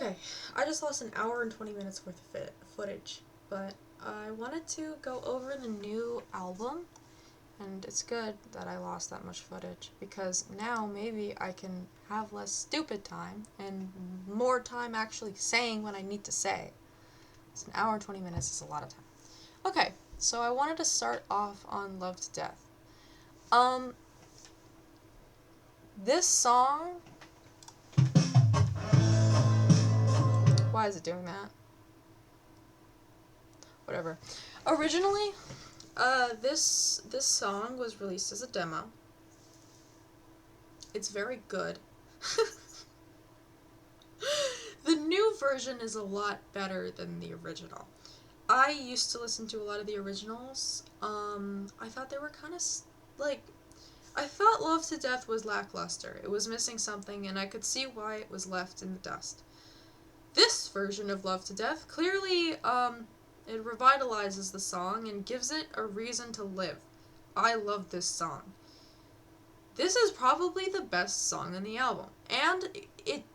Okay, I just lost an hour and 20 minutes worth of footage, but I wanted to go over the new album, and it's good that I lost that much footage, because now maybe I can have less stupid time and more time actually saying what I need to say. So an hour and 20 minutes is a lot of time. Okay, so I wanted to start off on Love to Death. This song... Why is it doing that? Whatever. Originally, this song was released as a demo. It's very good. The new version is a lot better than the original. I used to listen to a lot of the originals. I thought they were kind of, I thought Love to Death was lackluster. It was missing something, and I could see why it was left in the dust. This version of Love to Death clearly, it revitalizes the song and gives it a reason to live. I love this song. This is probably the best song on the album, and it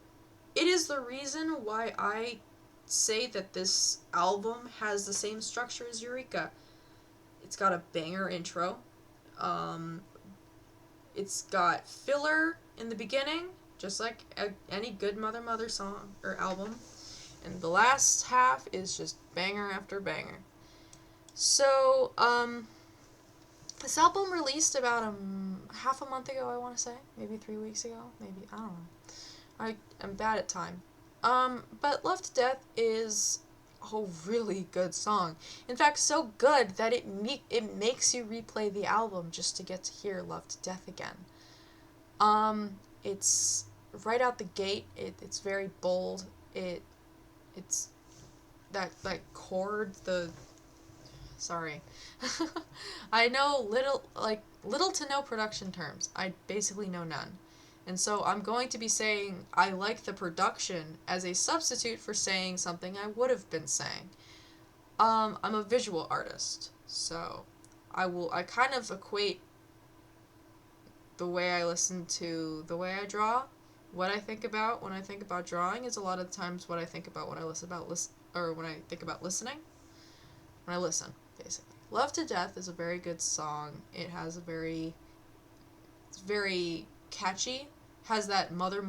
is the reason why I say that this album has the same structure as Eureka. It's got a banger intro. It's got filler in the beginning, just like any good Mother song or album. And the last half is just banger after banger. So, this album released about half a month ago, I want to say. Maybe 3 weeks ago. Maybe, I don't know. I'm bad at time. But Love to Death is a really good song. In fact, so good that it makes you replay the album just to get to hear Love to Death again. It's right out the gate. It's very bold. It's that chord, sorry. I know little to no production terms. I basically know none. And so I'm going to be saying I like the production as a substitute for saying something I would have been saying. I'm a visual artist, so I kind of equate the way I listen to the way I draw. What I think about when I think about drawing is a lot of the times what I think about when I when I think about listening. When I listen, basically. Love to Death is a very good song. It's very catchy. Has that mother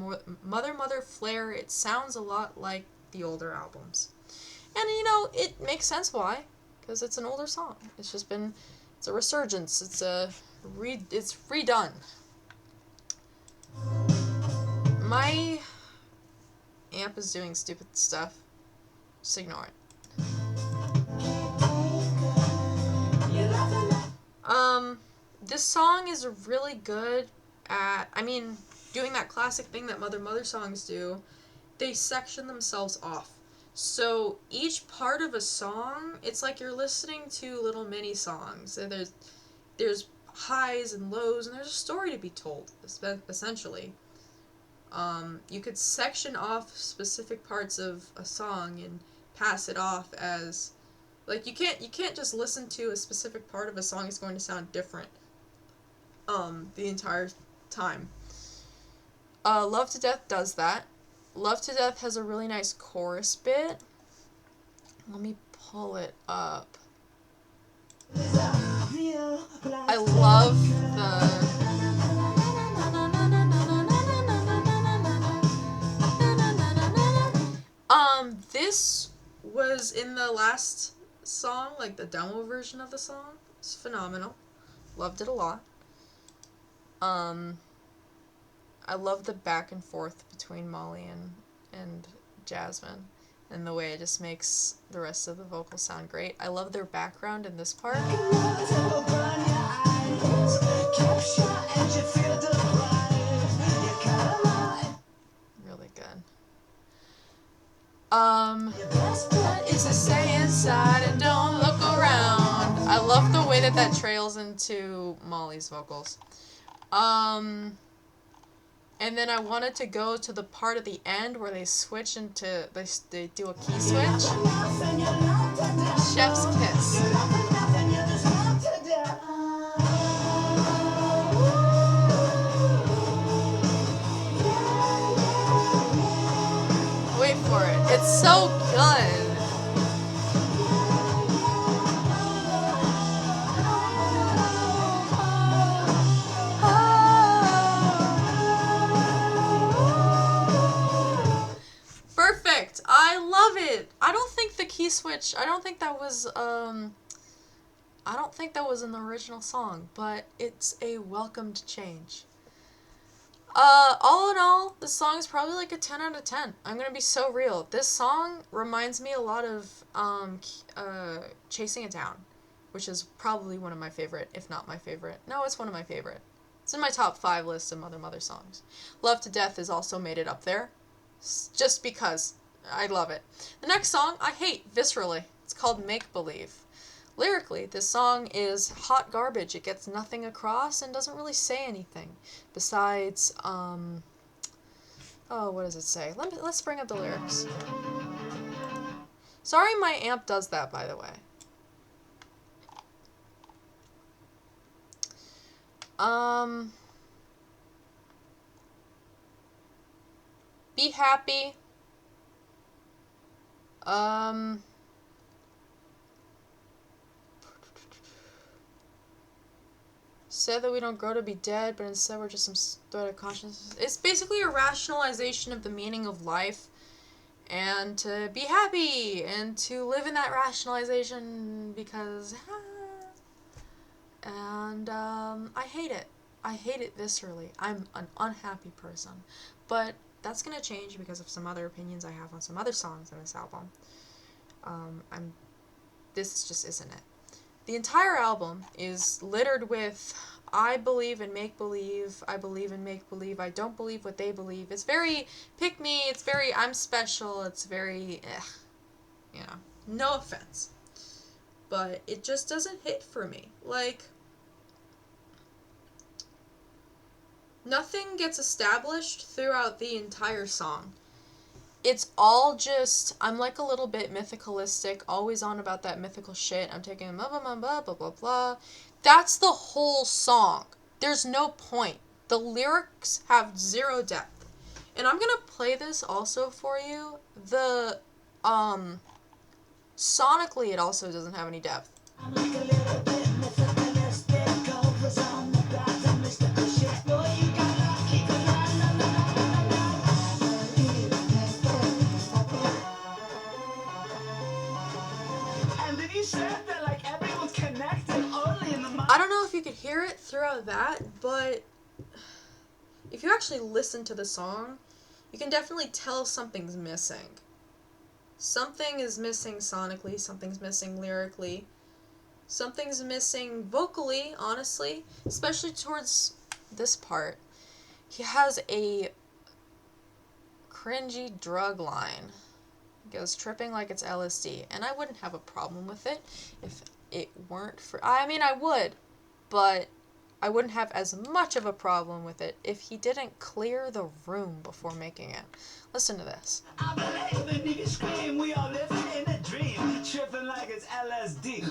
flair. It sounds a lot like the older albums. And it makes sense why, because it's an older song. It's a resurgence. It's redone. My amp is doing stupid stuff. Just ignore it. This song is really good at, doing that classic thing that Mother songs do. They section themselves off. So each part of a song, it's like you're listening to little mini songs. And there's highs and lows, and there's a story to be told, essentially. You could section off specific parts of a song and pass it off as, you can't just listen to a specific part of a song. It's going to sound different the entire time. Love to Death does that. Love to Death has a really nice chorus bit. Let me pull it up. I love this was in the last song, the demo version of the song. It's phenomenal. Loved it a lot. I love the back and forth between Molly and Jasmine, and the way it just makes the rest of the vocals sound great. I love their background in this part. Really good. It's a stay inside and don't look around. I love the way that trails into Molly's vocals. And then I wanted to go to the part at the end where they switch into, they do a key switch. Chef's Kiss. Wait for it. It's so good. Perfect. I love it. I don't think the key switch, I don't think that was in the original song, but it's a welcomed change. All in all, this song is probably like a 10 out of 10. I'm gonna be so real. This song reminds me a lot of Chasing It Down, which is probably one of my favorite, if not my favorite. No, it's one of my favorite. It's in my top 5 list of Mother songs. Love to Death has also made it up there, just because I love it. The next song I hate viscerally. It's called Make Believe. Lyrically, this song is hot garbage. It gets nothing across and doesn't really say anything. Besides, oh, what does it say? Let's bring up the lyrics. Sorry my amp does that, by the way. Be happy. Said that we don't grow to be dead, but instead we're just some thread of consciousness. It's basically a rationalization of the meaning of life, and to be happy, and to live in that rationalization because, and I hate it. I hate it viscerally. I'm an unhappy person, but that's gonna change because of some other opinions I have on some other songs in this album. This just isn't it. The entire album is littered with I believe in make-believe, I believe in make-believe, I don't believe what they believe. It's very pick me, it's very I'm special, it's very you know, no offense. But it just doesn't hit for me. Like, nothing gets established throughout the entire song. It's all just, I'm like a little bit mythicalistic, always on about that mythical shit. I'm taking blah, blah, blah, blah, blah, blah, blah. That's the whole song. There's no point. The lyrics have zero depth. And I'm gonna play this also for you. The, sonically it also doesn't have any depth. I'm like a little bit mythicalistic, always on the path of mystical shit. Boy, you gotta keep it I don't know if you could hear it throughout that, but if you actually listen to the song, you can definitely tell something's missing. Something is missing sonically, something's missing lyrically, something's missing vocally, honestly, especially towards this part. He has a cringy drug line. He goes tripping like it's LSD, and I wouldn't have a problem with it if it weren't for... I mean, I would, but I wouldn't have as much of a problem with it if he didn't clear the room before making it. Listen to this. I believe in you scream, we all living in a dream, tripping like it's LSD.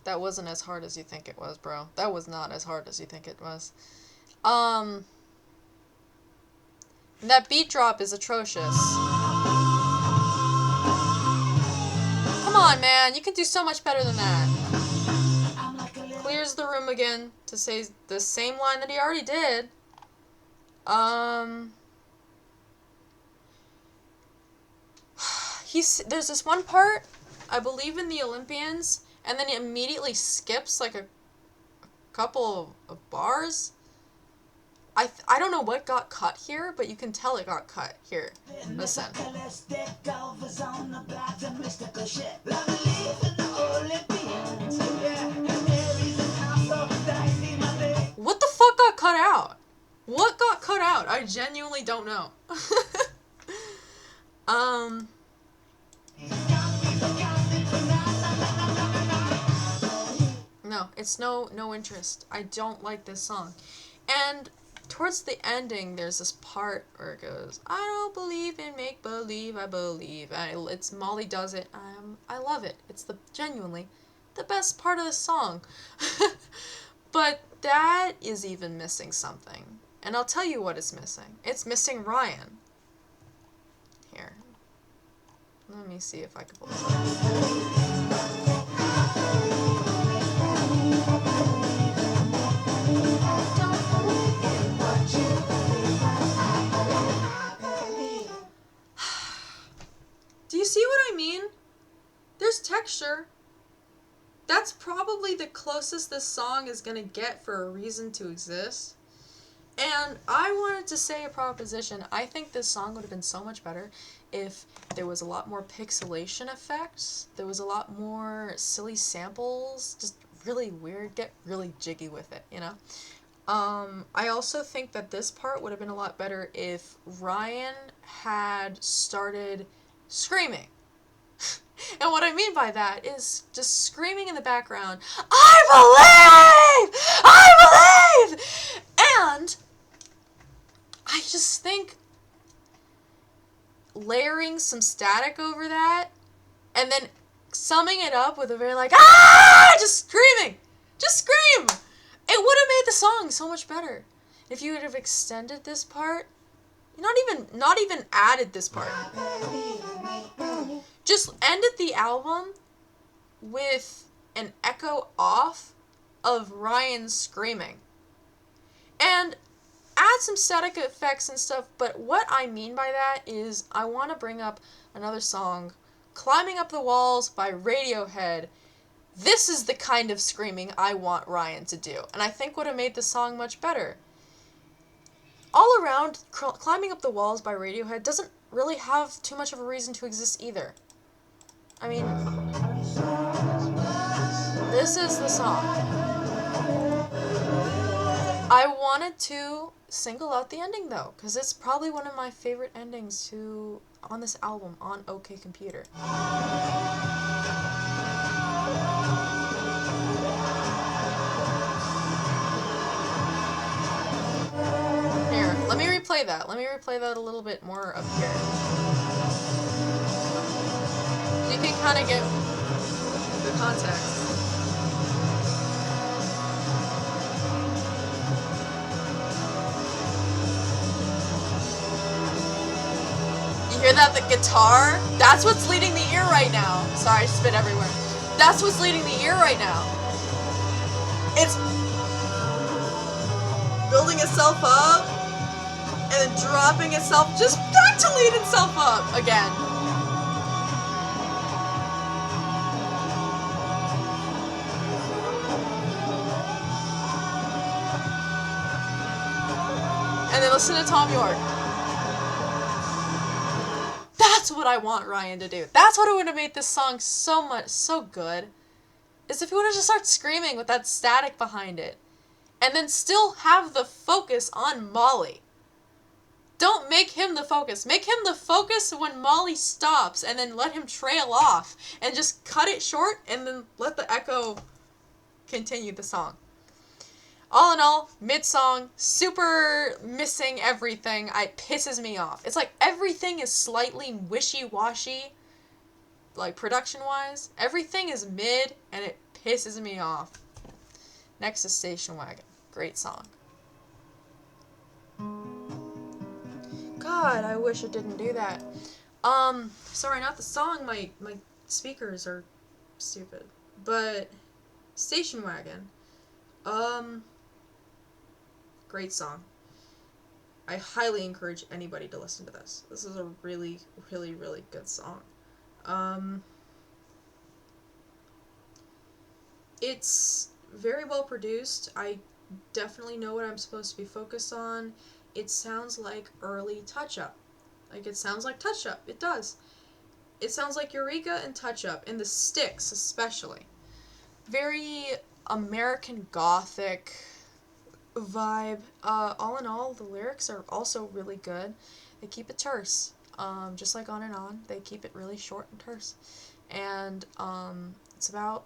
That wasn't as hard as you think it was, bro. That was not as hard as you think it was. That beat drop is atrocious. Come on, man. You can do so much better than that. Clears the room again to say the same line that he already did. There's this one part, I believe in the Olympians, and then he immediately skips like a couple of bars. I don't know what got cut here, but you can tell it got cut here. Listen. What the fuck got cut out? What got cut out? I genuinely don't know. No, it's no interest. I don't like this song. And towards the ending, there's this part where it goes, I don't believe in make-believe, I believe. It's Molly does it. I love it. It's genuinely the best part of the song. But that is even missing something. And I'll tell you what it's missing. It's missing Ryan. Here. Let me see if I can pull this Do you see what I mean? There's texture. That's probably the closest this song is gonna get for a reason to exist. And I wanted to say a proposition. I think this song would have been so much better if there was a lot more pixelation effects. There was a lot more silly samples. Just really weird. Get really jiggy with it, you know? I also think that this part would have been a lot better if Ryan had started screaming. And what I mean by that is just screaming in the background, I believe! I believe! And I just think layering some static over that and then summing it up with a very like, just screaming! Just scream! It would have made the song so much better if you would have extended this part. Not even added this part. Just ended the album with an echo off of Ryan screaming. And add some static effects and stuff, but what I mean by that is I want to bring up another song, Climbing Up the Walls by Radiohead. This is the kind of screaming I want Ryan to do, and I think would have made the song much better. All around, Climbing Up the Walls by Radiohead doesn't really have too much of a reason to exist either. I mean, this is the song. I wanted to single out the ending though, because it's probably one of my favorite endings on this album, on OK Computer. Here, let me replay that. Let me replay that a little bit more up here. You can kind of get the context. You hear that? The guitar? That's what's leading the ear right now. Sorry, I spit everywhere. That's what's leading the ear right now. It's building itself up and then dropping itself just back to lead itself up again. And then listen to Tom York. That's what I want Ryan to do. That's what would have made this song so good. Is if he would have just started screaming with that static behind it. And then still have the focus on Molly. Don't make him the focus. Make him the focus when Molly stops and then let him trail off. And just cut it short and then let the echo continue the song. All in all, mid-song, super missing everything. It pisses me off. It's like everything is slightly wishy-washy, like production-wise. Everything is mid, and it pisses me off. Next is Station Wagon. Great song. God, I wish it didn't do that. Sorry, not the song. My speakers are stupid. But Station Wagon. Great song. I highly encourage anybody to listen to this. This is a really, really, really good song. It's very well produced. I definitely know what I'm supposed to be focused on. It sounds like early Touch Up. Like, it sounds like Touch Up. It does. It sounds like Eureka and Touch Up, and the Sticks especially. Very American Gothic vibe. All in all, the lyrics are also really good. They keep it terse. Just like On and On, they keep it really short and terse. And it's about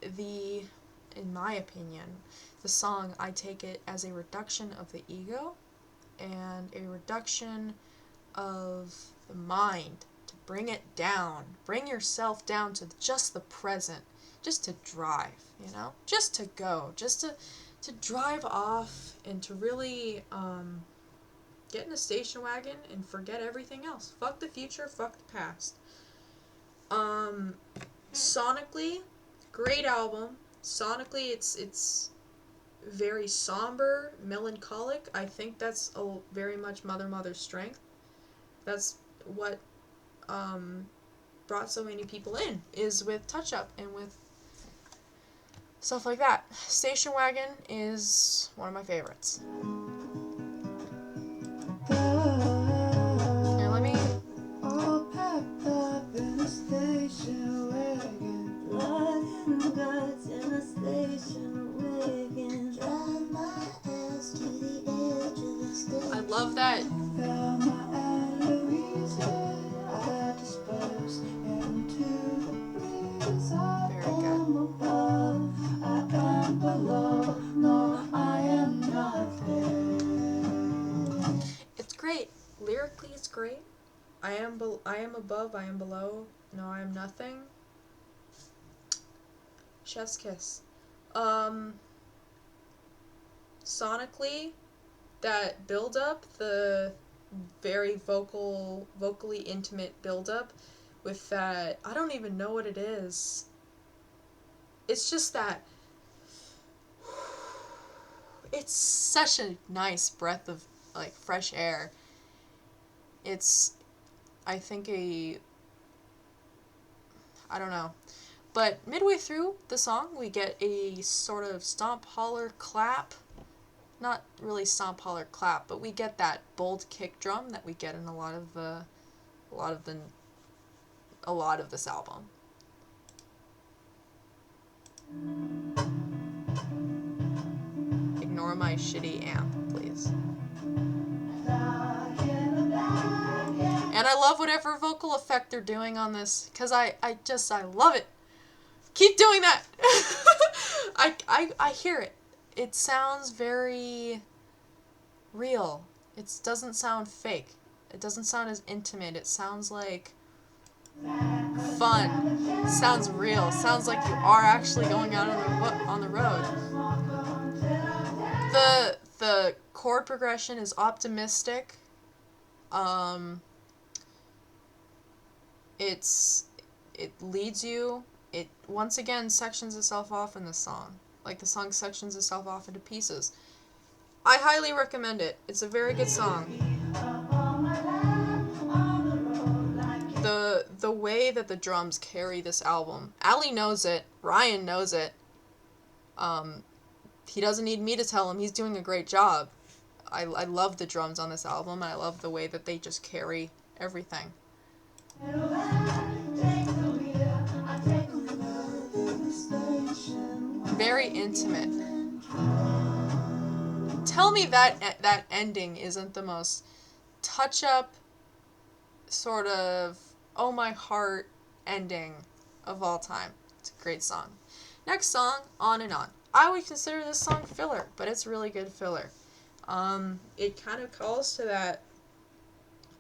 in my opinion, the song, I take it as a reduction of the ego and a reduction of the mind, to bring it down. Bring yourself down to just the present. Just to drive, you know? Just to go. Just to to drive off and to really get in a station wagon and forget everything else. Fuck the future, fuck the past. Sonically, great album. Sonically, it's very somber, melancholic. I think that's very much Mother's strength. That's what brought so many people in, is with Touch Up and with stuff like that. Station Wagon is one of my favorites. Here, let me... All packed up in a station wagon. Blood and guts in a station wagon. Drive my ass to the edge of the station. I love that. Very good. It's great. Lyrically, it's great. I am above, I am below. No, I am nothing. Chef's kiss. Sonically, that build up, the very vocally intimate build up with that, I don't even know what it is. It's just that it's such a nice breath of like fresh air. It's, I think, I don't know. But midway through the song, we get a sort of stomp, holler, clap. Not really stomp, holler, clap, but we get that bold kick drum that we get in a lot of this album. Ignore my shitty amp, please. And I love whatever vocal effect they're doing on this, because I love it. Keep doing that! I hear it. It sounds very real. It doesn't sound fake. It doesn't sound as intimate. It sounds like fun. It sounds real. It sounds like you are actually going out on the road. The chord progression is optimistic. It leads you. It once again sections itself off in the song. Like the song sections itself off into pieces. I highly recommend it. It's a very good song. The way that the drums carry this album. Ali knows it. Ryan knows it. He doesn't need me to tell him. He's doing a great job. I love the drums on this album, and I love the way that they just carry everything. Very intimate. Tell me that ending isn't the most touch-up, sort of, oh my heart ending of all time. It's a great song. Next song, On and On. I would consider this song filler, but it's really good filler. It kind of calls to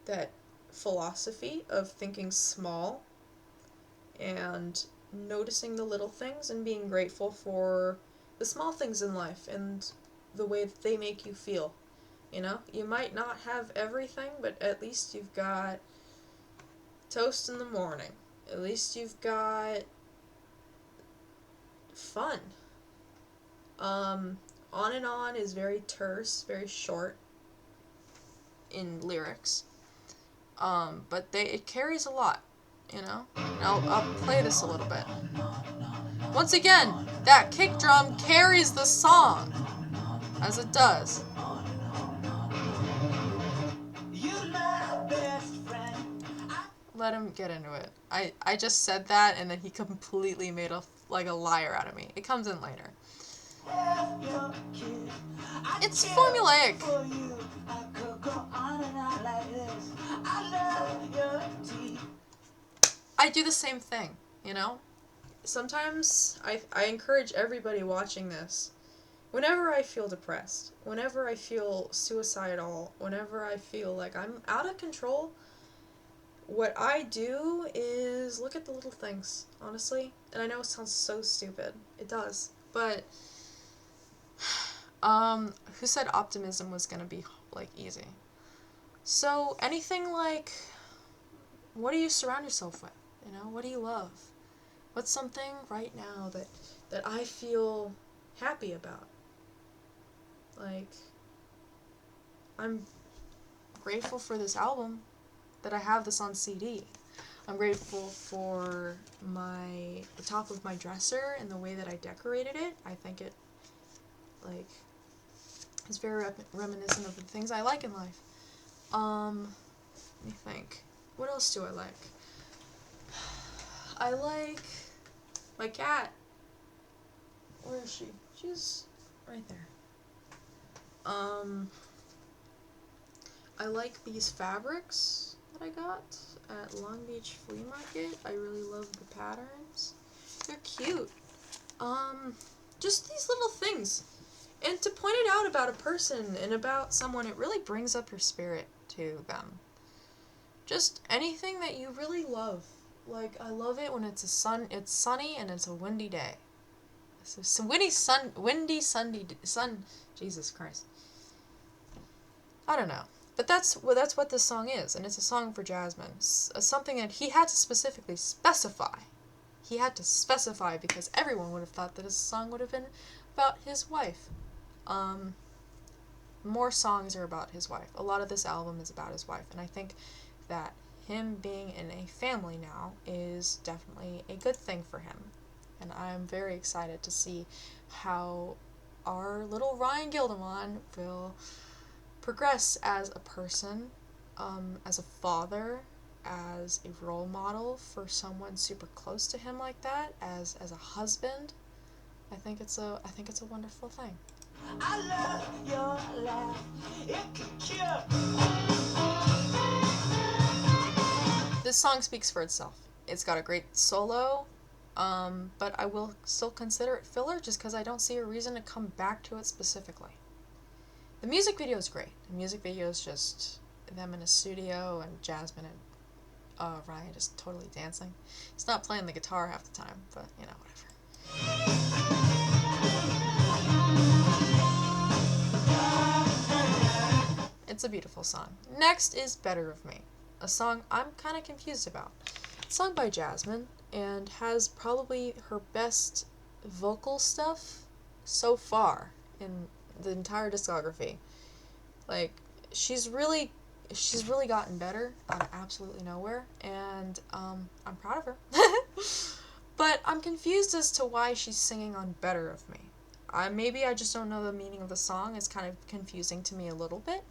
that philosophy of thinking small and noticing the little things and being grateful for the small things in life and the way that they make you feel. You know, you might not have everything, but at least you've got toast in the morning. At least you've got fun. On and On is very terse, very short in lyrics. But it carries a lot, you know? And I'll play this a little bit. Once again, that kick drum carries the song, as it does. Let him get into it. I just said that, and then he completely made a liar out of me. It comes in later. It's formulaic. I do the same thing, you know? Sometimes I encourage everybody watching this. Whenever I feel depressed, whenever I feel suicidal, whenever I feel like I'm out of control, what I do is look at the little things, honestly. And I know it sounds so stupid. It does. But Who said optimism was gonna be, like, easy? So, anything like, what do you surround yourself with? You know, what do you love? What's something right now that I feel happy about? Like, I'm grateful for this album, that I have this on CD. I'm grateful for the top of my dresser and the way that I decorated it. I think it, like, is very reminiscent of the things I like in life. Let me think. What else do I like? I like my cat. Where is she? She's right there. I like these fabrics that I got at Long Beach Flea Market. I really love the patterns. They're cute. Just these little things. And to point it out about a person and about someone, it really brings up your spirit to them. Just anything that you really love. Like, I love it when it's sunny and it's a windy day. So windy sun, Jesus Christ. I don't know. But that's what this song is, and it's a song for Jasmine. Something that he had to specifically specify. He had to specify because everyone would have thought that his song would have been about his wife. More songs are about his wife. A lot of this album is about his wife, and I think that him being in a family now is definitely a good thing for him. And I'm very excited to see how our little Ryan Gilderman will progress as a person, as a father, as a role model for someone super close to him like that, as a husband. I think it's a wonderful thing. I love your laugh. It could cure. This song speaks for itself. It's got a great solo, but I will still consider it filler just because I don't see a reason to come back to it specifically. The music video is great. The music video is just them in a studio and Jasmine and Ryan just totally dancing. He's not playing the guitar half the time, but, you know, whatever. It's a beautiful song. Next is Better of Me, a song I'm kind of confused about. It's sung by Jasmine and has probably her best vocal stuff so far in the entire discography. Like, she's really gotten better out of absolutely nowhere, and I'm proud of her. But I'm confused as to why she's singing on Better of Me. Maybe I just don't know the meaning of the song. It's kind of confusing to me a little bit.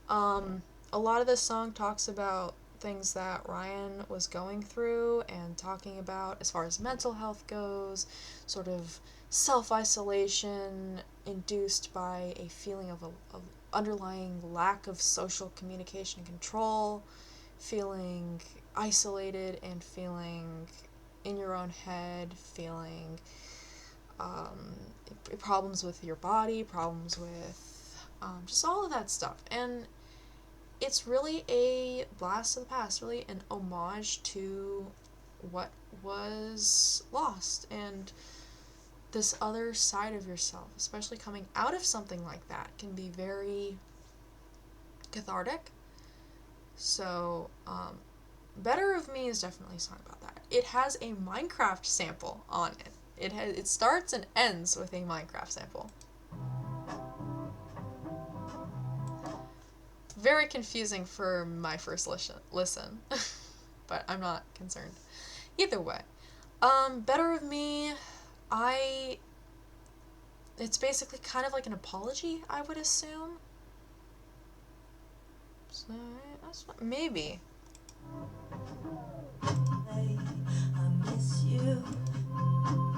A lot of this song talks about things that Ryan was going through and talking about as far as mental health goes, sort of self-isolation induced by a feeling of underlying lack of social communication and control, feeling isolated and feeling in your own head, feeling problems with your body, problems with just all of that stuff. And it's really a blast of the past, really an homage to what was lost and this other side of yourself, especially coming out of something like that, can be very cathartic. So, Better of Me is definitely a song about that. It has a Minecraft sample on it. It starts and ends with a Minecraft sample. Very confusing for my first listen, but I'm not concerned. Either way, Better of Me, it's basically kind of like an apology, I would assume. So, maybe. I miss you.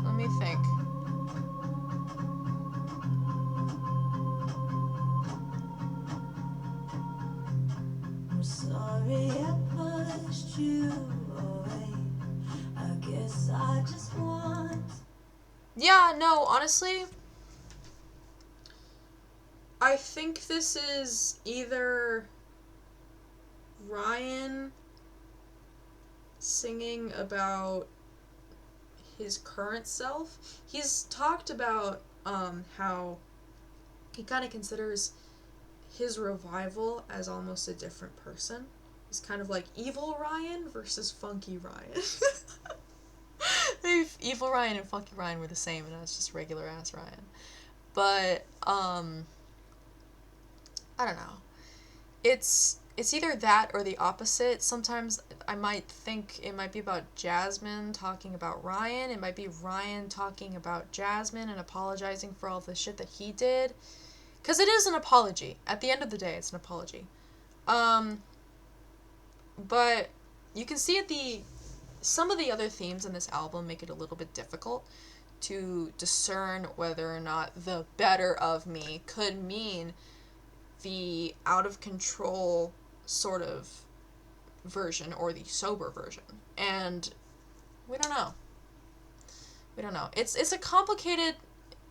Let me think. I'm sorry I pushed you away. I guess I just want... Yeah, no, honestly, I think this is either Ryan singing about his current self. He's talked about how he kind of considers his revival as almost a different person. He's kind of like evil Ryan versus funky Ryan. Maybe Evil Ryan and Funky Ryan were the same, and I was just regular ass Ryan. But I don't know. It's either that or the opposite. Sometimes I might think it might be about Jasmine talking about Ryan. It might be Ryan talking about Jasmine and apologizing for all the shit that he did. Because it is an apology. At the end of the day, it's an apology. But you can see some of the other themes in this album make it a little bit difficult to discern whether or not the better of me could mean the out of control sort of version or the sober version. And we don't know. We don't know. It's a complicated,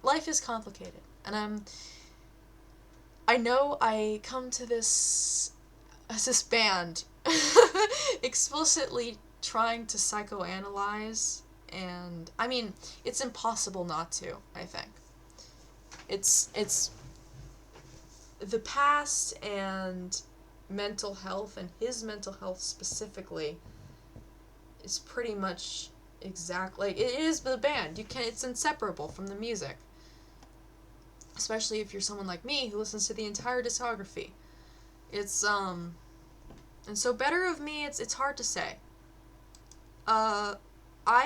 life is complicated. And I know I come to this band explicitly trying to psychoanalyze, and I mean, it's impossible not to, I think. It's the past and mental health, and his mental health specifically, is pretty much exactly, like, it is the band. It's inseparable from the music. Especially if you're someone like me who listens to the entire discography. It's, and so better of me, it's hard to say. I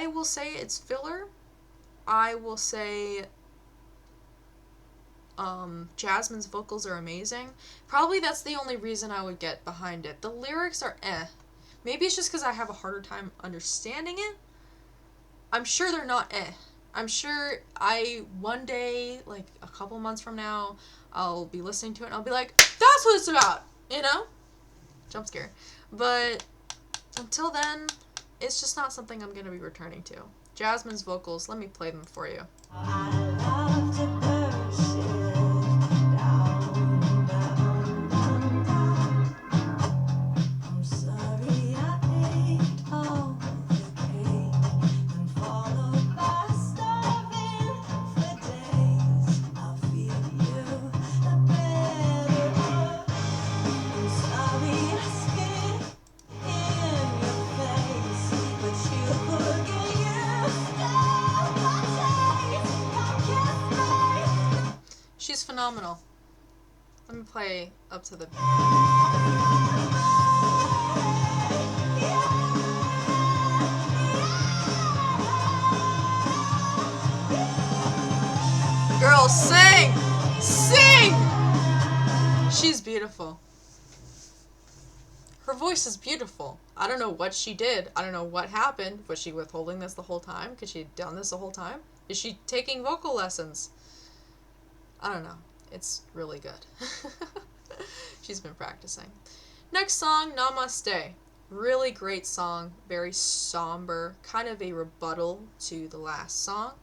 will say it's filler. I will say, Jasmine's vocals are amazing. Probably that's the only reason I would get behind it. The lyrics are eh. Maybe it's just because I have a harder time understanding it. I'm sure they're not eh. I'm sure one day, like a couple months from now, I'll be listening to it and I'll be like, that's what it's about, you know? Jump scare. But until then, it's just not something I'm going to be returning to. Jasmine's vocals, let me play them for you. She's phenomenal. Let me play up to the... Girl, sing! Sing! She's beautiful. Her voice is beautiful. I don't know what she did. I don't know what happened. Was she withholding this the whole time? Could she have done this the whole time? Is she taking vocal lessons? I don't know. It's really good. She's been practicing. Next song, Namaste. Really great song. Very somber. Kind of a rebuttal to the last song.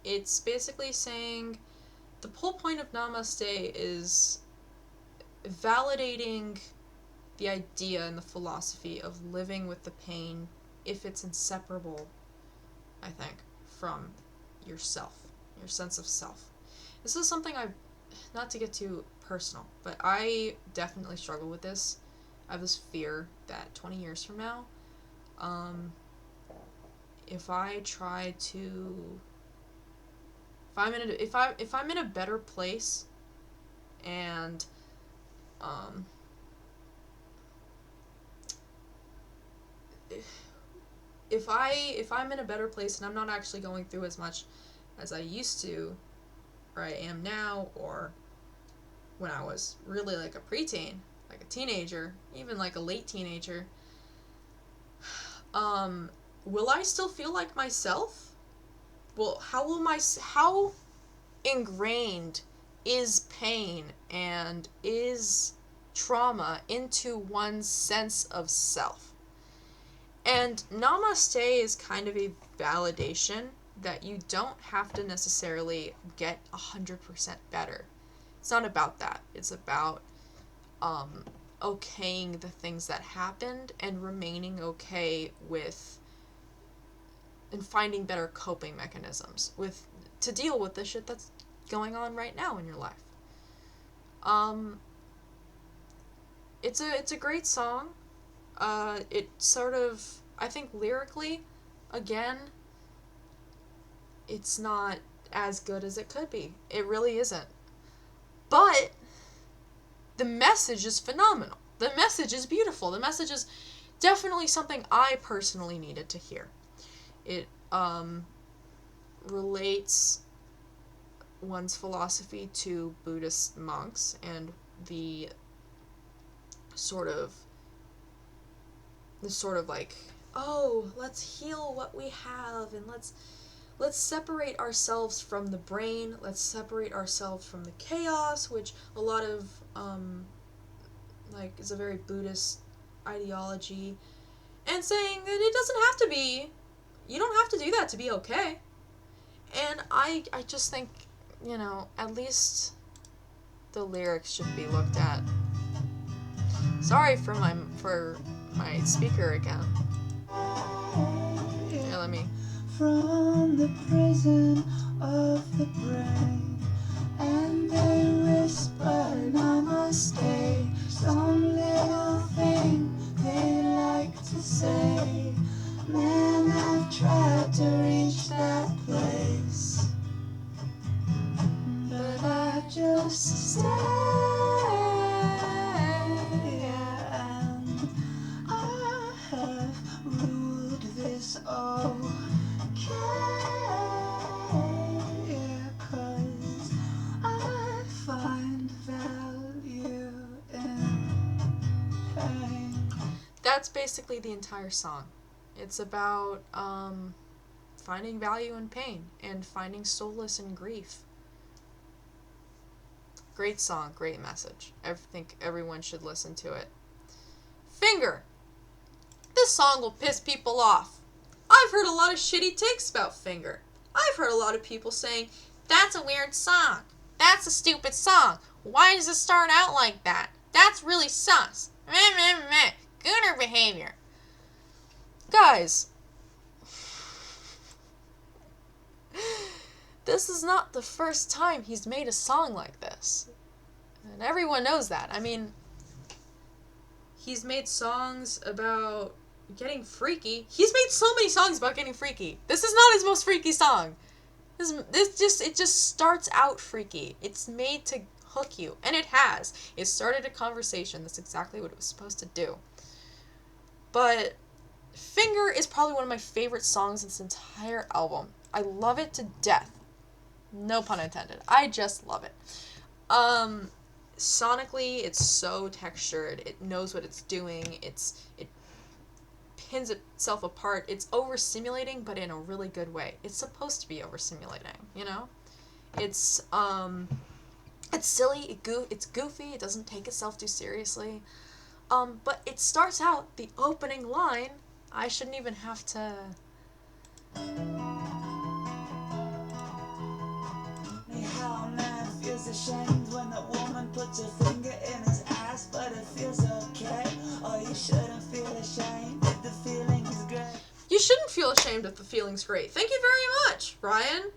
It's basically saying the whole point of Namaste is validating the idea and the philosophy of living with the pain if it's inseparable, I think, from yourself. Your sense of self. This is something not to get too personal, but I definitely struggle with this. I have this fear that 20 years from now, if I'm in a better place, and if I'm in a better place and I'm not actually going through as much as I used to, or I am now, or when I was really like a preteen, like a teenager, even like a late teenager, will I still feel like myself? Well, how ingrained is pain and is trauma into one's sense of self? And Namaste is kind of a validation that you don't have to necessarily get 100% better. It's not about that. It's about okaying the things that happened and remaining okay with and finding better coping mechanisms to deal with the shit that's going on right now in your life. It's a great song. It sort of, I think lyrically, again, it's not as good as it could be. It really isn't. But the message is phenomenal. The message is beautiful. The message is definitely something I personally needed to hear. It relates one's philosophy to Buddhist monks and the sort of like, oh, let's heal what we have, and let's separate ourselves from the brain, let's separate ourselves from the chaos, which a lot of like is a very Buddhist ideology, and saying that it doesn't have to be, you don't have to do that to be okay. And I just think, you know, at least the lyrics should be looked at. Sorry for my speaker again. Here, let me. From the prison of the brain, and they whisper namaste, some little thing they like to say. Man, I've tried to reach that place, but I just stay, and I have ruled this okay, 'cause I find value in pain. That's basically the entire song. It's about finding value in pain and finding solace in grief. Great song, great message. I think everyone should listen to it. Finger. This song will piss people off. I've heard a lot of shitty takes about Finger. I've heard a lot of people saying, that's a weird song. That's a stupid song. Why does it start out like that? That's really sus. Meh, meh, meh. Gooner behavior. Guys, this is not the first time he's made a song like this. And everyone knows that. I mean, he's made songs about getting freaky. He's made so many songs about getting freaky. This is not his most freaky song. It just starts out freaky. It's made to hook you, and it has. It started a conversation. That's exactly what it was supposed to do. But Finger is probably one of my favorite songs in this entire album. I love it to death. No pun intended. I just love it. Sonically, it's so textured. It knows what it's doing. It pins itself apart. It's overstimulating, but in a really good way. It's supposed to be overstimulating, you know? It's silly, it's goofy, it doesn't take itself too seriously. But it starts out, the opening line, I shouldn't even have to... How a man feels ashamed when a woman puts her finger in his ass, but it feels okay. Oh, you shouldn't feel ashamed if the feeling is great. You shouldn't feel ashamed if the feeling's great. Thank you very much, Ryan.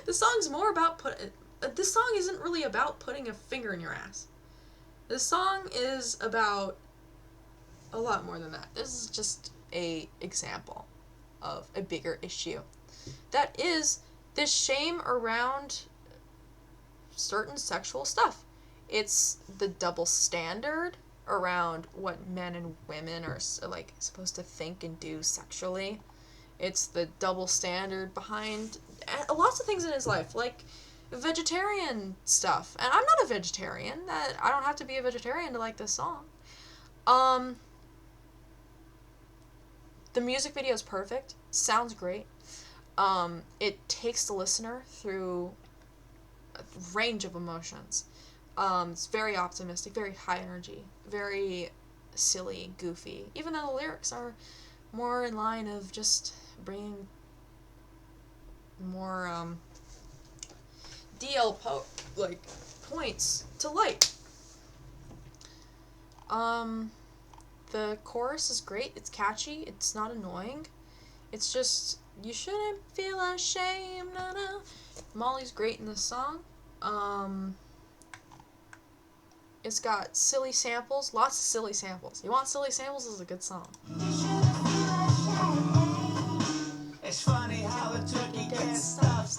The song's more about this song isn't really about putting a finger in your ass. This song is about a lot more than that. This is just a example of a bigger issue. That is this shame around certain sexual stuff. It's the double standard around what men and women are like supposed to think and do sexually. It's the double standard behind lots of things in his life, like vegetarian stuff. And I'm not a vegetarian. I don't have to be a vegetarian to like this song. The music video is perfect. Sounds great. It takes the listener through a range of emotions. It's very optimistic, very high energy, very silly, goofy, even though the lyrics are more in line of just bringing more points to light. The chorus is great. It's catchy. It's not annoying. It's just You shouldn't feel ashamed, no. Molly's great in this song. It's got silly samples, lots of silly samples. You want silly samples? This is a good song. It's funny how a turkey gets stuff,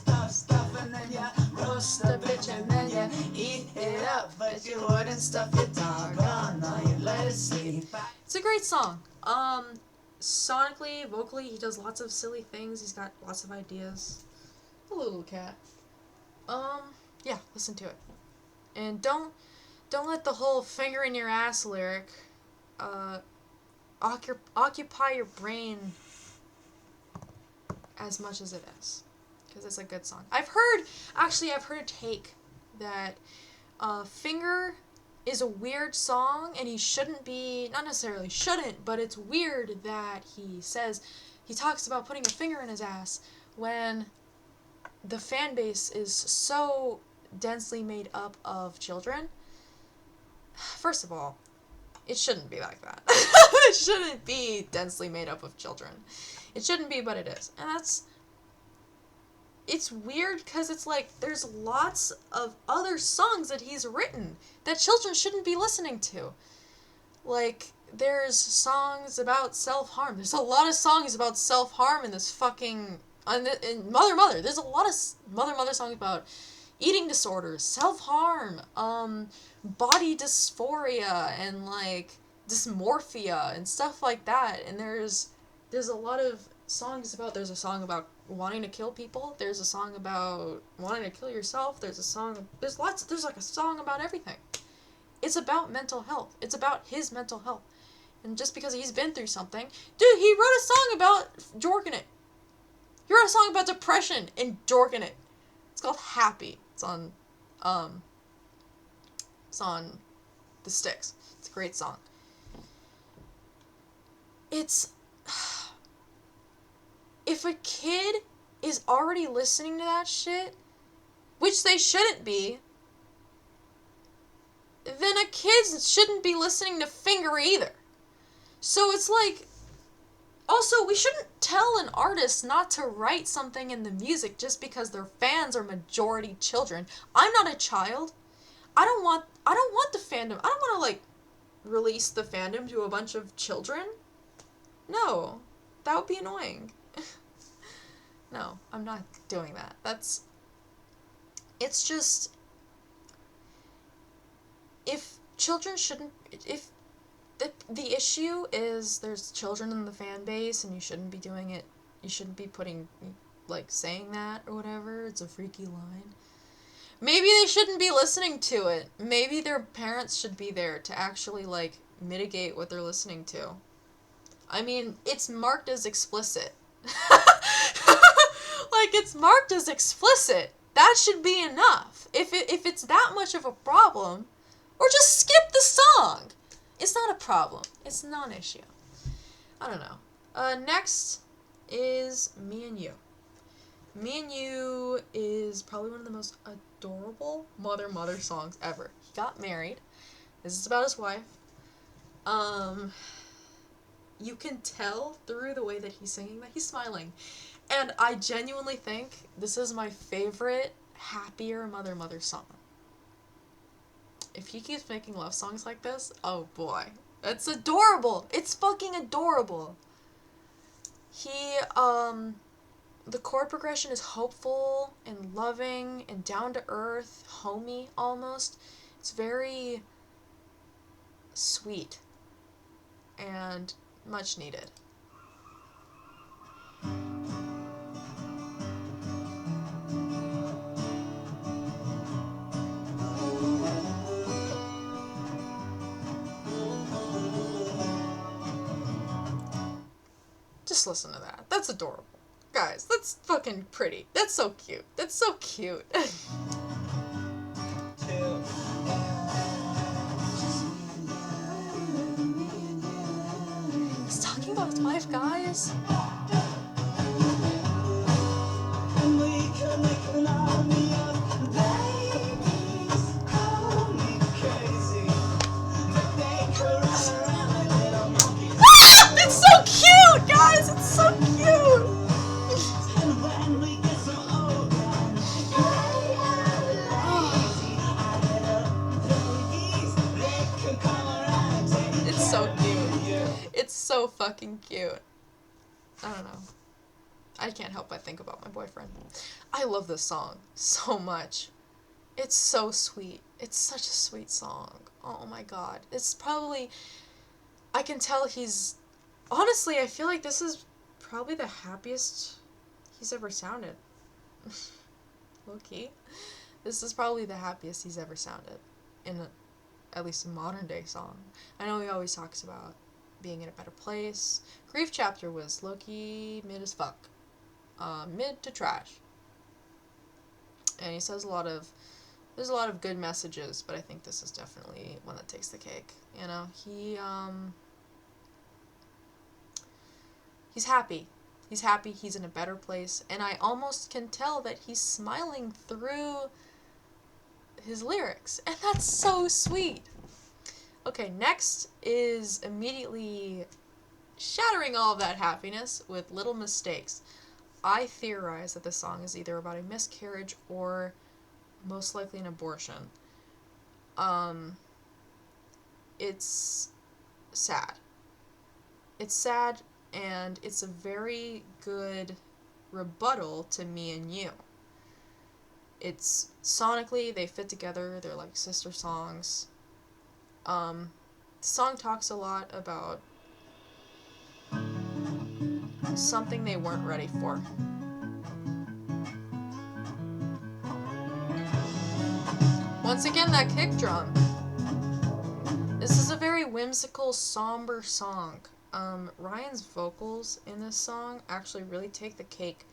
and then you roast the bitch and then you eat it up, but you wouldn't stuff your dog on, no, you let it sleep. It's a great song. Sonically, vocally, he does lots of silly things. He's got lots of ideas. A little cat. Yeah, listen to it. And don't let the whole finger in your ass lyric occupy your brain as much as it is, because it's a good song. I've heard a take that Finger is a weird song, and he shouldn't be, not necessarily shouldn't, but it's weird that he talks about putting a finger in his ass when the fan base is so densely made up of children. First of all, it shouldn't be like that. It shouldn't be densely made up of children. It shouldn't be, but it is. And it's weird because it's like there's lots of other songs that he's written that children shouldn't be listening to. Like, there's songs about self-harm. There's a lot of songs about self-harm in this fucking... in Mother. There's a lot of Mother songs about eating disorders, self-harm, body dysphoria, and, like, dysmorphia, and stuff like that. And there's a lot of songs about... There's a song about wanting to kill people. There's a song about wanting to kill yourself. There's a song... There's like a song about everything. It's about mental health. It's about his mental health. And just because he's been through something... Dude, he wrote a song about jorking it. He wrote a song about depression and jorking it. It's called Happy. It's on The Styx. It's a great song. If a kid is already listening to that shit, which they shouldn't be, then a kid shouldn't be listening to Finger either. So it's like... Also, we shouldn't tell an artist not to write something in the music just because their fans are majority children. I'm not a child. I don't want the fandom. I don't want to, like, release the fandom to a bunch of children. No. That would be annoying. No, I'm not doing that. It's just... If children shouldn't... If the issue is there's children in the fan base and you shouldn't be doing it, you shouldn't be putting, like, saying that or whatever, it's a freaky line. Maybe they shouldn't be listening to it. Maybe their parents should be there to actually, like, mitigate what they're listening to. I mean, it's marked as explicit. Like, it's marked as explicit. That should be enough. If it's that much of a problem, or just skip the song. It's not a problem. It's not an issue. I don't know. Next is Me and You. Me and You is probably one of the most adorable mother songs ever. He got married. This is about his wife. You can tell through the way that he's singing that he's smiling. And I genuinely think this is my favorite happier mother song. If he keeps making love songs like this, oh boy. It's adorable. It's fucking adorable. The chord progression is hopeful and loving and down to earth, homey almost. It's very sweet and much needed. Just listen to that. That's adorable. Guys, that's fucking pretty. That's so cute. That's so cute. He's talking about his wife, guys. It's so cute, guys! It's so cute! so fucking cute. I don't know. I can't help but think about my boyfriend. I love this song so much. It's so sweet. It's such a sweet song. Oh my god. It's probably... I can tell he's... Honestly, I feel like this is probably the happiest he's ever sounded. Low-key. This is probably the happiest he's ever sounded. At least a modern day song. I know he always talks about being in a better place. Grief Chapter was low-key mid as fuck. Mid to trash. And he says there's a lot of good messages, but I think this is definitely one that takes the cake. You know, he's happy. He's happy, he's in a better place, and I almost can tell that he's smiling through his lyrics, and that's so sweet. Okay, next is immediately shattering all of that happiness with Little Mistakes. I theorize that this song is either about a miscarriage or most likely an abortion. It's sad. It's sad, and it's a very good rebuttal to Me and You. It's sonically, they fit together, they're like sister songs. The song talks a lot about something they weren't ready for. Once again, that kick drum. This is a very whimsical, somber song. Ryan's vocals in this song actually really take the cake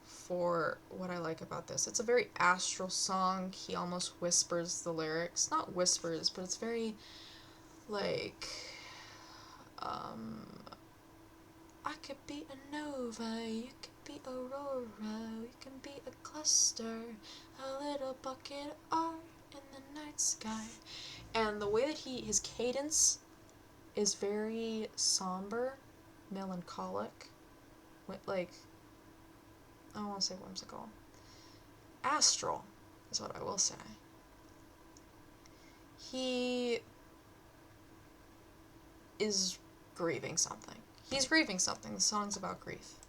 for what I like about this. It's a very astral song. He almost whispers the lyrics. Not whispers, but it's very, like, I could be a nova, you could be aurora, you can be a cluster, a little bucket of art in the night sky. And the way that his cadence is very somber, melancholic, like, I don't want to say whimsical. Astral is what I will say. He is grieving something. He's grieving something. The song's about grief.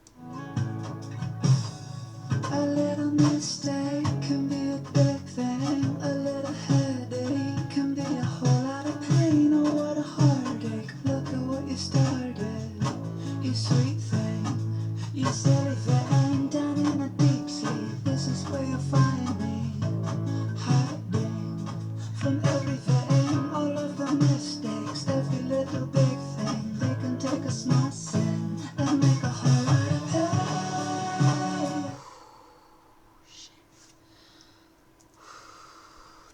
A little mistake can be a big thing. A little headache can be a whole lot of pain. Oh, what a heartache. Look at what you started. You sweet thing. You silly thing. Down in a deep sleep. This is where you'll find me. Hiding from everything. All of the mistakes. Every little big thing. They can take a small sin and make a whole lot of pain.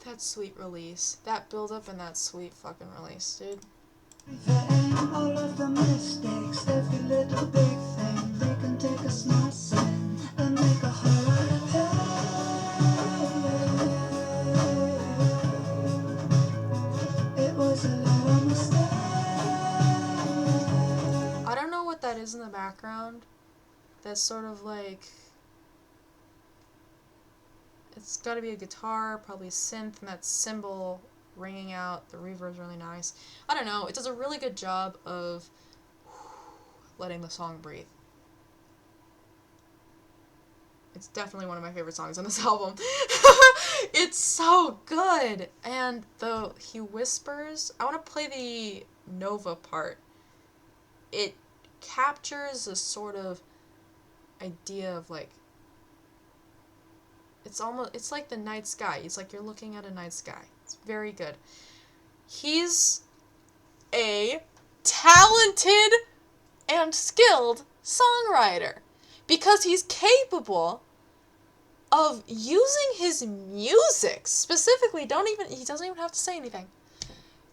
That sweet release. That build up and that sweet fucking release, dude. All of the mistakes, every little big thing, they can take a small sin and make a whole lot of pain. It was a little mistake. I don't know what that is in the background. That's sort of like... It's gotta be a guitar, probably a synth, and that cymbal ringing out. The reverb's really nice. I don't know. It does a really good job of letting the song breathe. It's definitely one of my favorite songs on this album. It's so good! And he whispers... I want to play the Nova part. It captures a sort of idea of, like... It's like the night sky. It's like you're looking at a night sky. It's very good. He's a talented and skilled songwriter because he's capable of using his music, specifically, he doesn't even have to say anything,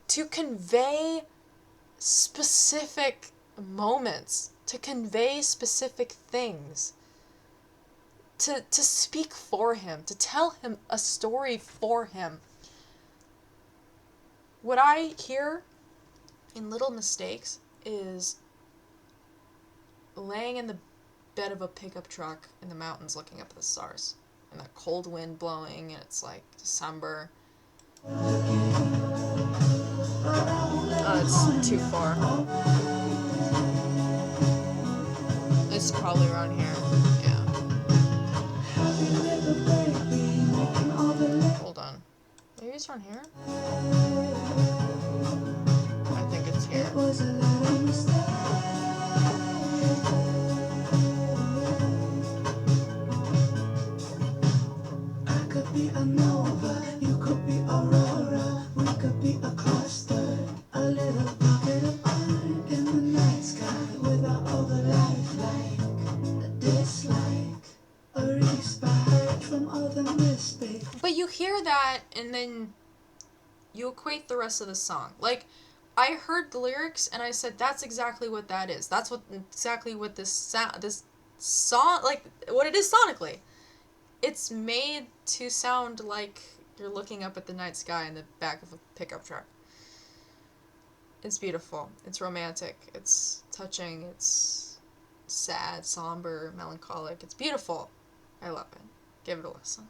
to convey specific moments, to convey specific things. To speak for him, to tell him a story for him. What I hear in Little Mistakes is laying in the bed of a pickup truck in the mountains looking up at the stars. And that cold wind blowing, and it's like December. Oh, it's too far. It's probably around here. Yeah. Hold on. Maybe it's around here? I think it's here. I could be a nova, you could be aurora, we could be a cluster, a little pocket of art in the night sky without all the lifelike, a dislike, a respite from all the mistakes. But you hear that, and then you equate the rest of the song. Like, I heard the lyrics, and I said, that's exactly what that is. That's exactly what this song, like, what it is sonically. It's made to sound like you're looking up at the night sky in the back of a pickup truck. It's beautiful. It's romantic. It's touching. It's sad, somber, melancholic. It's beautiful. I love it. Give it a listen.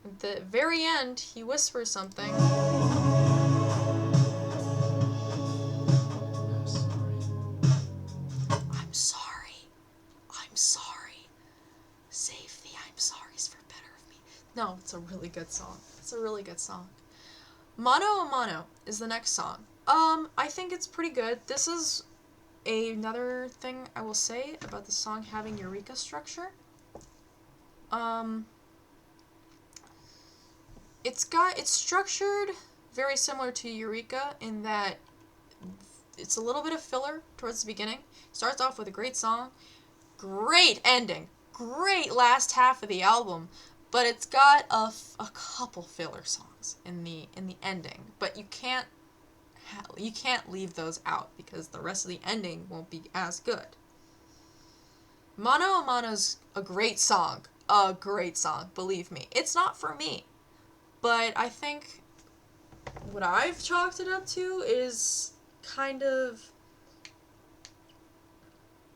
At the very end, he whispers something. I'm sorry. I'm sorry. Save the I'm sorry's for better of me. No, it's a really good song. It's a really good song. Mano a Mano is the next song. I think it's pretty good. This is another thing I will say about the song having Eureka structure. It's structured very similar to Eureka in that it's a little bit of filler towards the beginning. Starts off with a great song, great ending, great last half of the album, but it's got a couple filler songs in the ending. But you can't leave those out because the rest of the ending won't be as good. Mano a Mano's a great song. A great song, believe me. It's not for me. But I think what I've chalked it up to is kind of,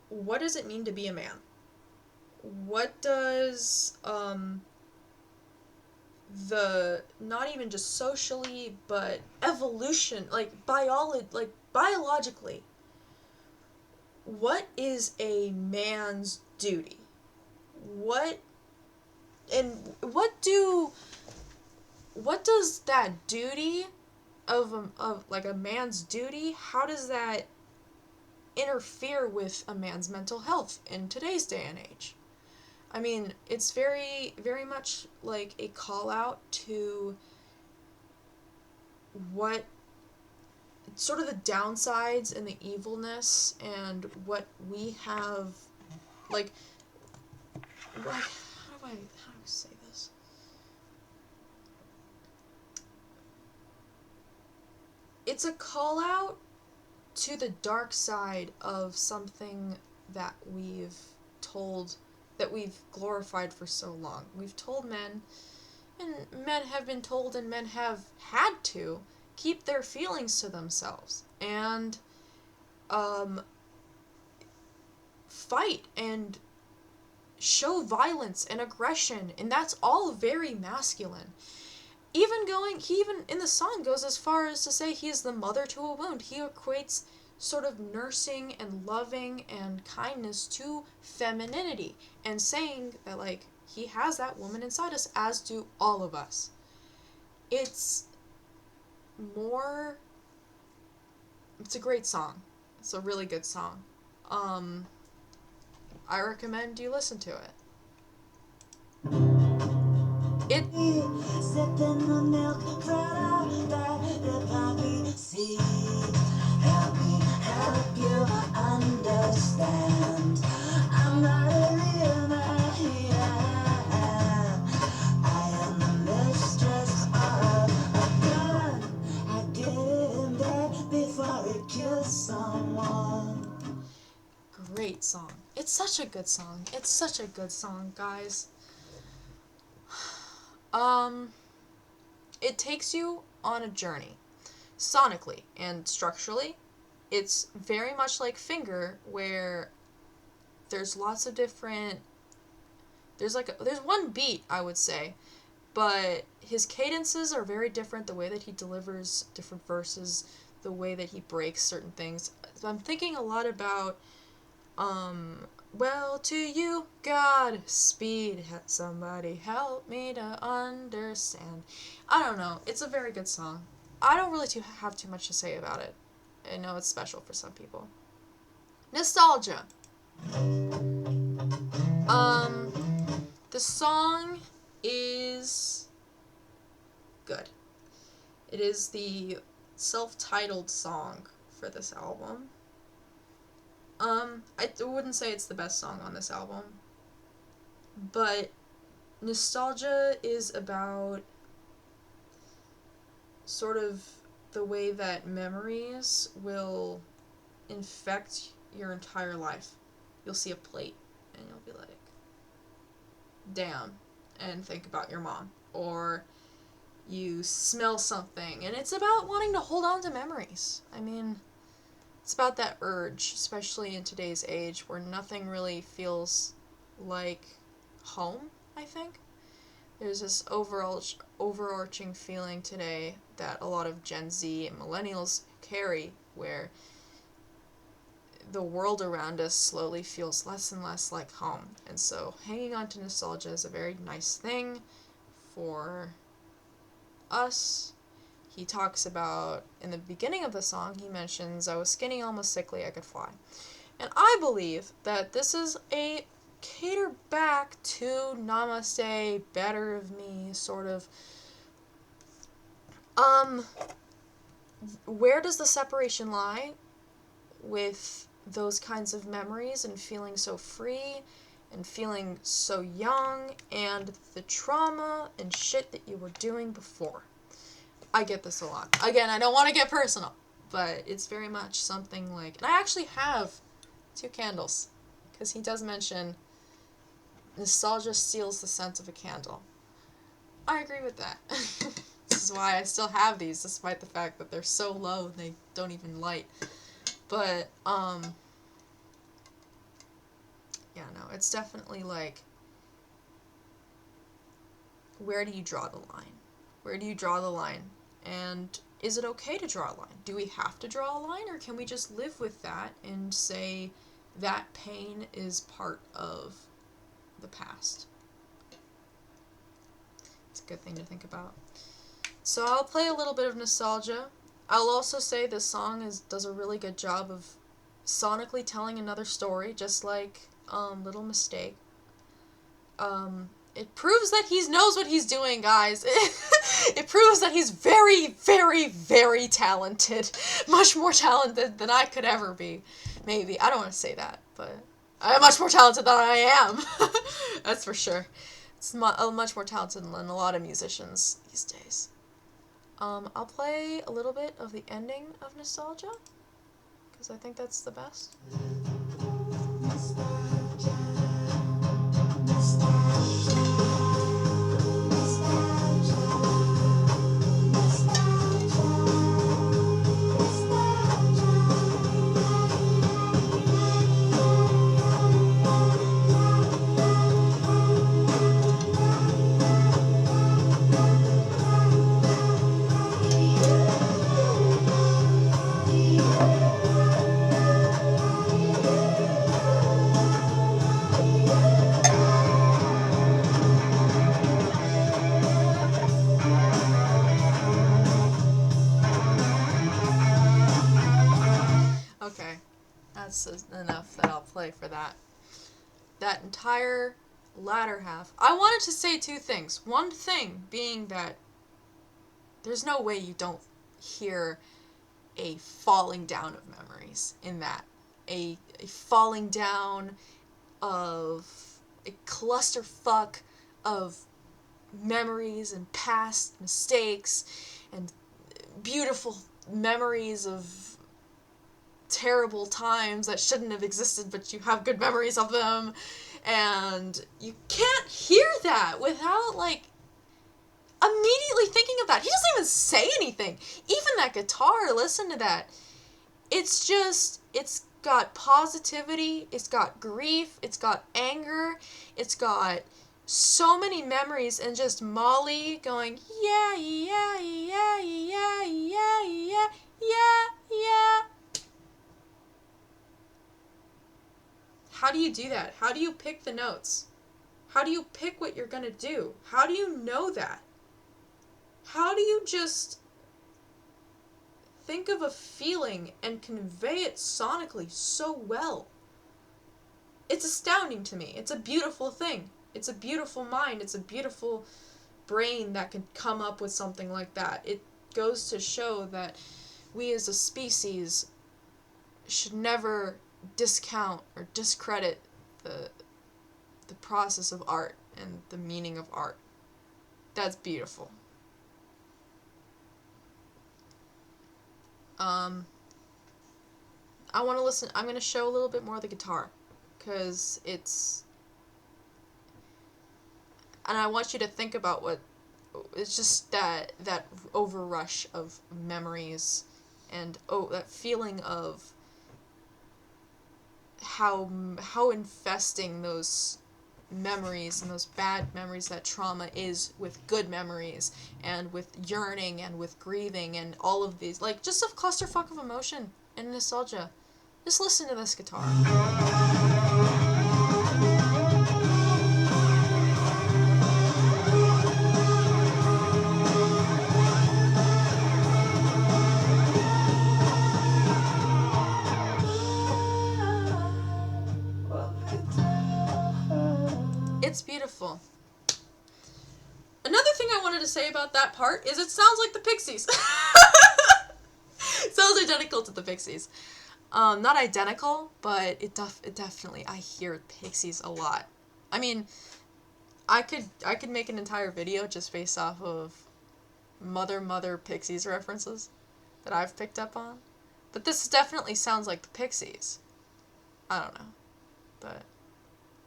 what does it mean to be a man? What does the, not even just socially, but evolution, biologically, what is a man's duty? What does that duty of a man's duty, how does that interfere with a man's mental health in today's day and age? I mean, it's very, very much like a call out to what sort of the downsides and the evilness and what we have, like, how do I say this? It's a call out to the dark side of something that we've glorified for so long. We've told men, and men have been told, and men have had to keep their feelings to themselves and fight and show violence and aggression, and that's all very masculine. He even in the song goes as far as to say he is the mother to a wound. He equates sort of nursing and loving and kindness to femininity, and saying that, like, he has that woman inside us, as do all of us. It's a great song. It's a really good song. I recommend you listen to it. Sipping the milk product that the poppy seed. Help me help you understand. I'm not a real man. I am the mistress of a gun. I get in there before it kills someone. Great song. It's such a good song. It's such a good song, guys. It takes you on a journey, sonically and structurally. It's very much like Finger, where there's lots of different, there's one beat, I would say, but his cadences are very different, the way that he delivers different verses, the way that he breaks certain things. So I'm thinking a lot about Well, to you, Godspeed. Somebody help me to understand. I don't know. It's a very good song. I don't really have too much to say about it. I know it's special for some people. Nostalgia. Um, the song is good. It is the self-titled song for this album. I wouldn't say it's the best song on this album, but Nostalgia is about sort of the way that memories will infect your entire life. You'll see a plate and you'll be like, damn, and think about your mom. Or you smell something and it's about wanting to hold on to memories. I mean, it's about that urge, especially in today's age where nothing really feels like home, I think. There's this overarching feeling today that a lot of Gen Z and millennials carry where the world around us slowly feels less and less like home. And so hanging on to nostalgia is a very nice thing for us. He talks about, in the beginning of the song, he mentions, I was skinny, almost sickly, I could fly. And I believe that this is a cater back to Namaste, better of me, sort of. Where does the separation lie with those kinds of memories and feeling so free and feeling so young and the trauma and shit that you were doing before? I get this a lot. Again, I don't want to get personal, but it's very much something like... And I actually have 2 candles, because he does mention nostalgia steals the scent of a candle. I agree with that. This is why I still have these, despite the fact that they're so low they don't even light. But, yeah, no, it's definitely like, where do you draw the line? Where do you draw the line? And is it okay to draw a line? Do we have to draw a line, or can we just live with that and say that pain is part of the past? It's a good thing to think about. So I'll play a little bit of nostalgia. I'll also say this song does a really good job of sonically telling another story, just like Little Mistake. It proves that he knows what he's doing, guys. It proves that he's very, very, very talented. Much more talented than I could ever be. Maybe. I don't want to say that, but I'm much more talented than I am. That's for sure. It's much more talented than a lot of musicians these days. I'll play a little bit of the ending of Nostalgia, because I think that's the best. Okay, that's enough that I'll play for that. That entire latter half. I wanted to say 2 things. One thing being that there's no way you don't hear a falling down of memories in that. A falling down of a clusterfuck of memories and past mistakes and beautiful memories of terrible times that shouldn't have existed, but you have good memories of them, and you can't hear that without, like, immediately thinking of that. He doesn't even say anything. Even that guitar, listen to that. It's just, it's got positivity, it's got grief, it's got anger, it's got so many memories, and just Molly going, yeah, yeah, yeah, yeah, yeah, yeah, yeah, yeah. How do you do that? How do you pick the notes? How do you pick what you're gonna do? How do you know that? How do you just think of a feeling and convey it sonically so well? It's astounding to me. It's a beautiful thing. It's a beautiful mind. It's a beautiful brain that can come up with something like that. It goes to show that we as a species should never discount or discredit the process of art and the meaning of art. That's beautiful. I want to listen. I'm going to show a little bit more of the guitar, because it's, and I want you to think about what, it's just that overrush of memories, and that feeling of how infesting those memories and those bad memories, that trauma is, with good memories and with yearning and with grieving and all of these, like, just a clusterfuck of emotion and nostalgia. Just listen to this guitar. It's beautiful. Another thing I wanted to say about that part is it sounds like the Pixies. It sounds identical to the Pixies. Not identical, but it definitely, I hear Pixies a lot. I mean, I could make an entire video just based off of Mother Pixies references that I've picked up on. But this definitely sounds like the Pixies. I don't know. But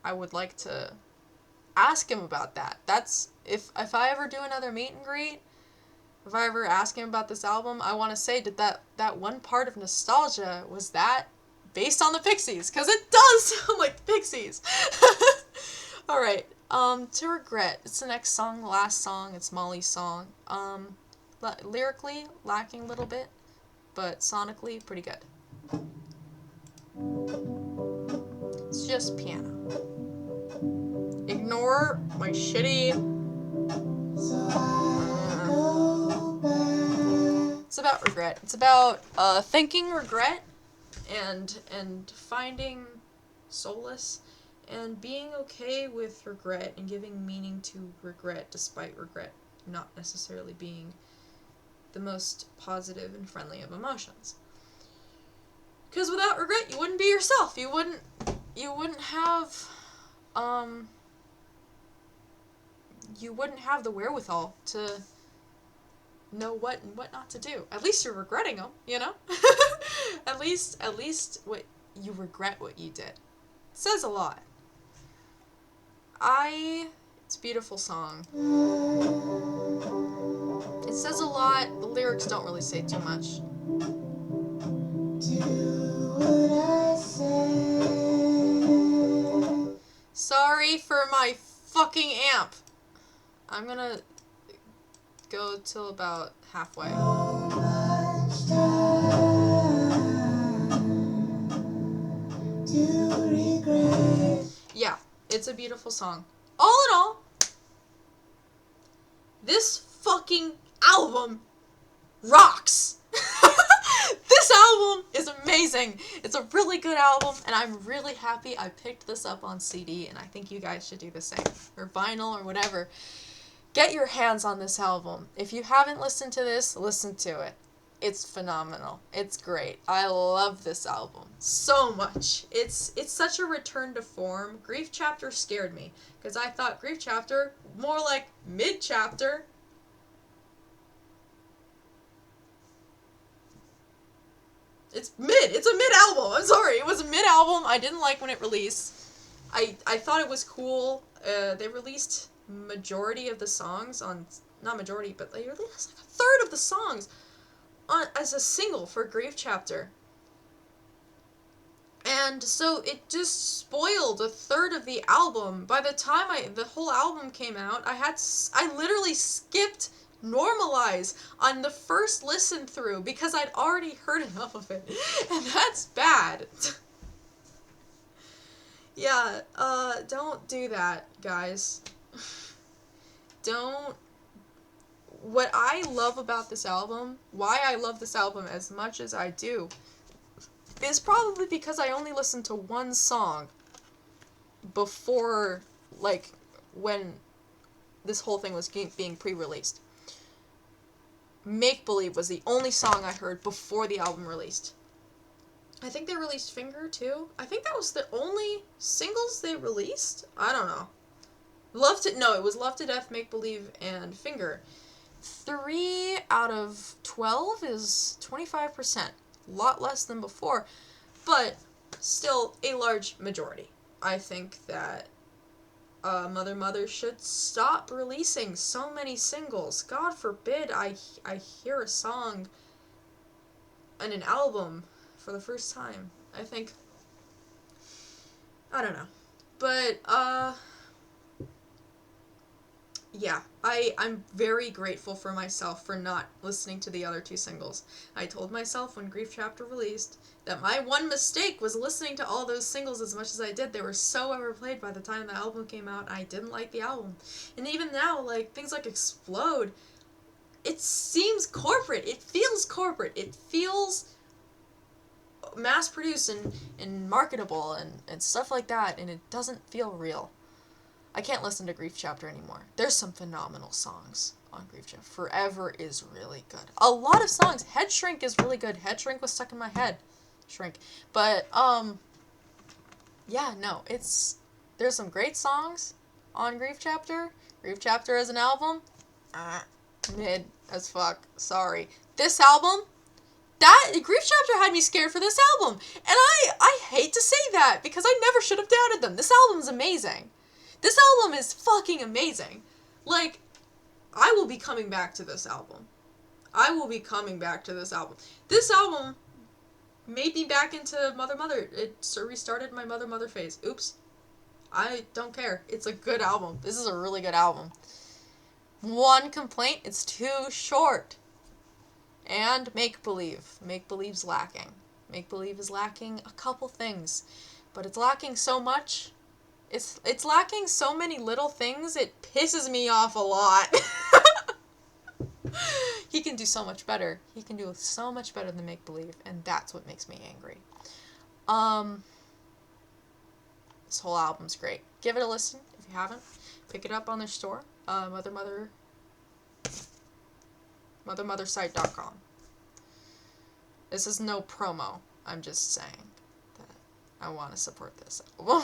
I would like to ask him about that. That's, if I ever do another meet and greet, if I ever ask him about this album, I want to say, did that one part of nostalgia, was that based on the Pixies? Because it does sound like the Pixies. Alright, To Regret. It's the next song, the last song. It's Molly's song. Lyrically, lacking a little bit, but sonically, pretty good. It's just piano. Ignore my shitty... It's about regret. It's about thinking regret and finding solace and being okay with regret and giving meaning to regret, despite regret not necessarily being the most positive and friendly of emotions. Because without regret, you wouldn't be yourself. You wouldn't have you wouldn't have the wherewithal to know what and what not to do. At least you're regretting them, you know? at least what you regret what you did. It says a lot. It's a beautiful song. It says a lot. The lyrics don't really say too much. Do what I say. Sorry for my fucking amp. I'm gonna go till about halfway. Yeah, it's a beautiful song. All in all, this fucking album rocks. This album is amazing. It's a really good album, and I'm really happy I picked this up on CD, and I think you guys should do the same, or vinyl, or whatever. Get your hands on this album. If you haven't listened to this, listen to it. It's phenomenal. It's great. I love this album so much. It's such a return to form. Grief Chapter scared me, because I thought Grief Chapter, more like mid-chapter. It's a mid-album. I'm sorry. It was a mid-album. I didn't like when it released. I thought it was cool. They released majority of the songs on, not majority, but they released like a third of the songs on as a single for Grief Chapter. And so it just spoiled a third of the album. By the time the whole album came out, I literally skipped Normalize on the first listen through because I'd already heard enough of it. And that's bad. Yeah, don't do that, guys. Don't. What I love about this album, why I love this album as much as I do, is probably because I only listened to one song before, like, when this whole thing was being pre-released. Make Believe was the only song I heard before the album released. I think they released Finger, too. I think that was the only singles they released? I don't know. It was Love to Death, Make Believe, and Finger. 3 out of 12 is 25%. A lot less than before, but still a large majority. I think that Mother Mother should stop releasing so many singles. God forbid I hear a song in an album for the first time. I think, I don't know. But, yeah, I'm very grateful for myself for not listening to the other 2 singles. I told myself when Grief Chapter released that my one mistake was listening to all those singles as much as I did. They were so overplayed by the time the album came out. I didn't like the album. And even now, like, things like Explode, it seems corporate. It feels corporate. It feels mass-produced and marketable and stuff like that, and it doesn't feel real. I can't listen to Grief Chapter anymore. There's some phenomenal songs on Grief Chapter. Forever is really good. A lot of songs. Head Shrink is really good. Head Shrink was stuck in my head. Shrink. But, yeah, no, there's some great songs on Grief Chapter. Grief Chapter as an album, mid as fuck. Sorry. This album, Grief Chapter had me scared for this album. And I hate to say that because I never should have doubted them. This album's amazing. This album is fucking amazing. Like, I will be coming back to this album. I will be coming back to this album. This album made me back into Mother Mother. It restarted my Mother Mother phase. Oops. I don't care. It's a good album. This is a really good album. One complaint, it's too short. And Make Believe. Make Believe's lacking. Make Believe is lacking a couple things. But it's lacking so much. It's lacking so many little things, it pisses me off a lot. He can do so much better. He can do so much better than Make Believe, and that's what makes me angry. This whole album's great. Give it a listen if you haven't. Pick it up on their store. mothermothersite.com. This is no promo. I'm just saying that I want to support this album.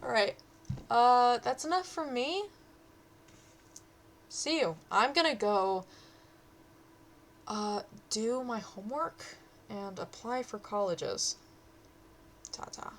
Alright. That's enough from me. See you. I'm gonna go do my homework and apply for colleges. Ta-ta.